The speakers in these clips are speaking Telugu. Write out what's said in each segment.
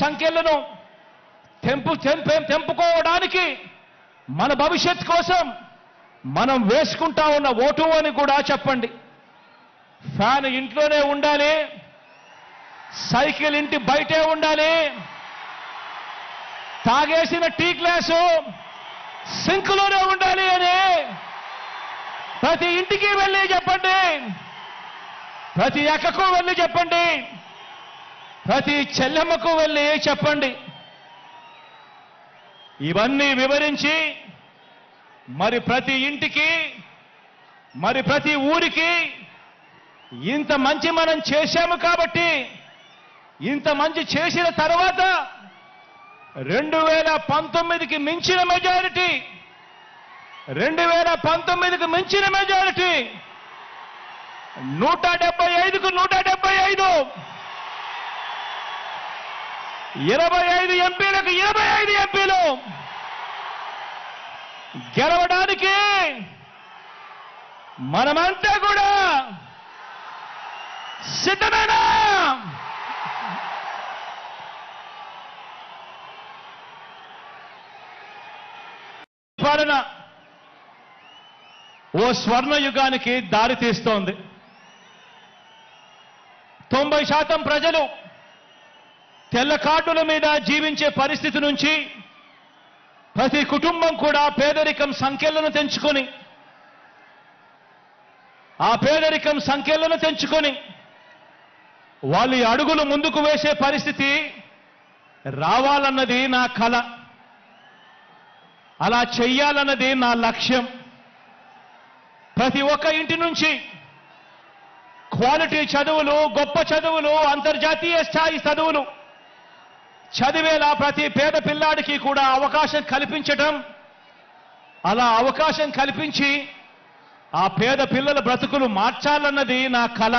సంఖ్యలను తెంపుకోవడానికి మన భవిష్యత్ కోసం మనం వేసుకుంటా ఉన్న ఓటు అని కూడా చెప్పండి. ఫ్యాన్ ఇంట్లోనే ఉండాలి, సైకిల్ ఇంటి బయటే ఉండాలి, తాగేసిన టీ గ్లాసు సింక్లోనే ఉండాలి అని ప్రతి ఇంటికి వెళ్ళి చెప్పండి, ప్రతి అక్కకు వెళ్ళి చెప్పండి, ప్రతి చెల్లెమ్మకు వెళ్ళి చెప్పండి. ఇవన్నీ వివరించి మరి ప్రతి ఇంటికి మరి ప్రతి ఊరికి ఇంత మంచి మనం చేశాము కాబట్టి ఇంత మంచి చేసిన తర్వాత 2019కి మించిన మెజారిటీ 2019కి మించిన మెజారిటీ 175కు 175 25 ఎంపీలకు 25 ఎంపీలు గెలవడానికి మనమంతా కూడా సిద్ధమేనా? పాలన ఓ స్వర్ణయుగానికి దారి తీస్తోంది. 90% ప్రజలు తెల్ల కార్డుల మీద జీవించే పరిస్థితి నుంచి ప్రతి కుటుంబం కూడా పేదరికం సంఖ్యలను తెంచుకొని వాళ్ళు ఈ అడుగులు ముందుకు వేసే పరిస్థితి రావాలన్నది నా కల. అలా చెయ్యాలన్నది నా లక్ష్యం. ప్రతి ఒక్క ఇంటి నుంచి క్వాలిటీ చదువులు, గొప్ప చదువులు, అంతర్జాతీయ స్థాయి చదువులు చదివేలా ప్రతి పేద పిల్లాడికి కూడా అవకాశం కల్పించటం, అలా అవకాశం కల్పించి ఆ పేద పిల్లల బ్రతుకులు మార్చాలన్నది నా కల.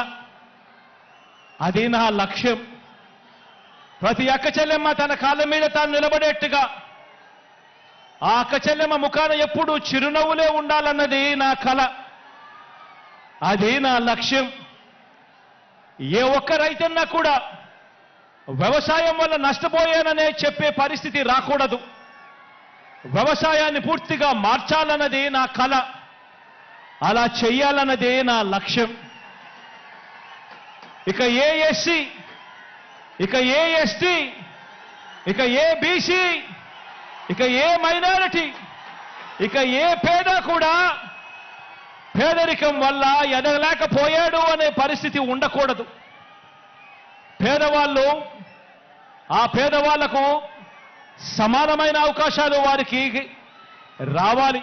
అది నా లక్ష్యం. ప్రతి అక్క చెల్లెమ్మ తన కాళ్ళ మీద తాను నిలబడేట్టుగా ఆ అక్క చెల్లెమ్మ ముఖాన ఎప్పుడూ చిరునవ్వులే ఉండాలన్నది నా కల. అది నా లక్ష్యం. ఏ ఒక్క రైతన్నా కూడా వ్యవసాయం వల్ల నష్టపోయాననే చెప్పే పరిస్థితి రాకూడదు. వ్యవసాయాన్ని పూర్తిగా మార్చాలన్నది నా కల. అలా చెయ్యాలన్నదే నా లక్ష్యం. ఇక ఏ ఎస్సీ, ఇక ఏ ఎస్టీ, ఇక ఏ బీసీ, ఇక ఏ మైనారిటీ, ఇక ఏ పేద కూడా పేదరికం వల్ల ఎదగలేకపోయాడు అనే పరిస్థితి ఉండకూడదు. పేదవాళ్ళు, ఆ పేదవాళ్లకు సమానమైన అవకాశాలు వారికి రావాలి.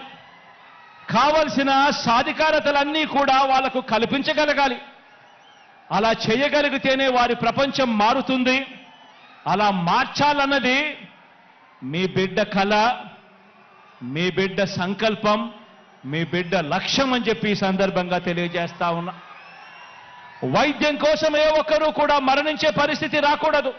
కావలసిన సాధికారతలన్నీ కూడా వాళ్లకు కల్పించగలగాలి. అలా చేయగలిగితేనే వారి ప్రపంచం మారుతుంది. అలా మార్చాలన్నది మీ బిడ్డ కళ, మీ బిడ్డ సంకల్పం, మీ బిడ్డ లక్ష్యం అని చెప్పి ఈ సందర్భంగా తెలియజేస్తా ఉన్నా. వైద్యం కోసం ఏ ఒక్కరూ కూడా మరణించే పరిస్థితి రాకూడదు.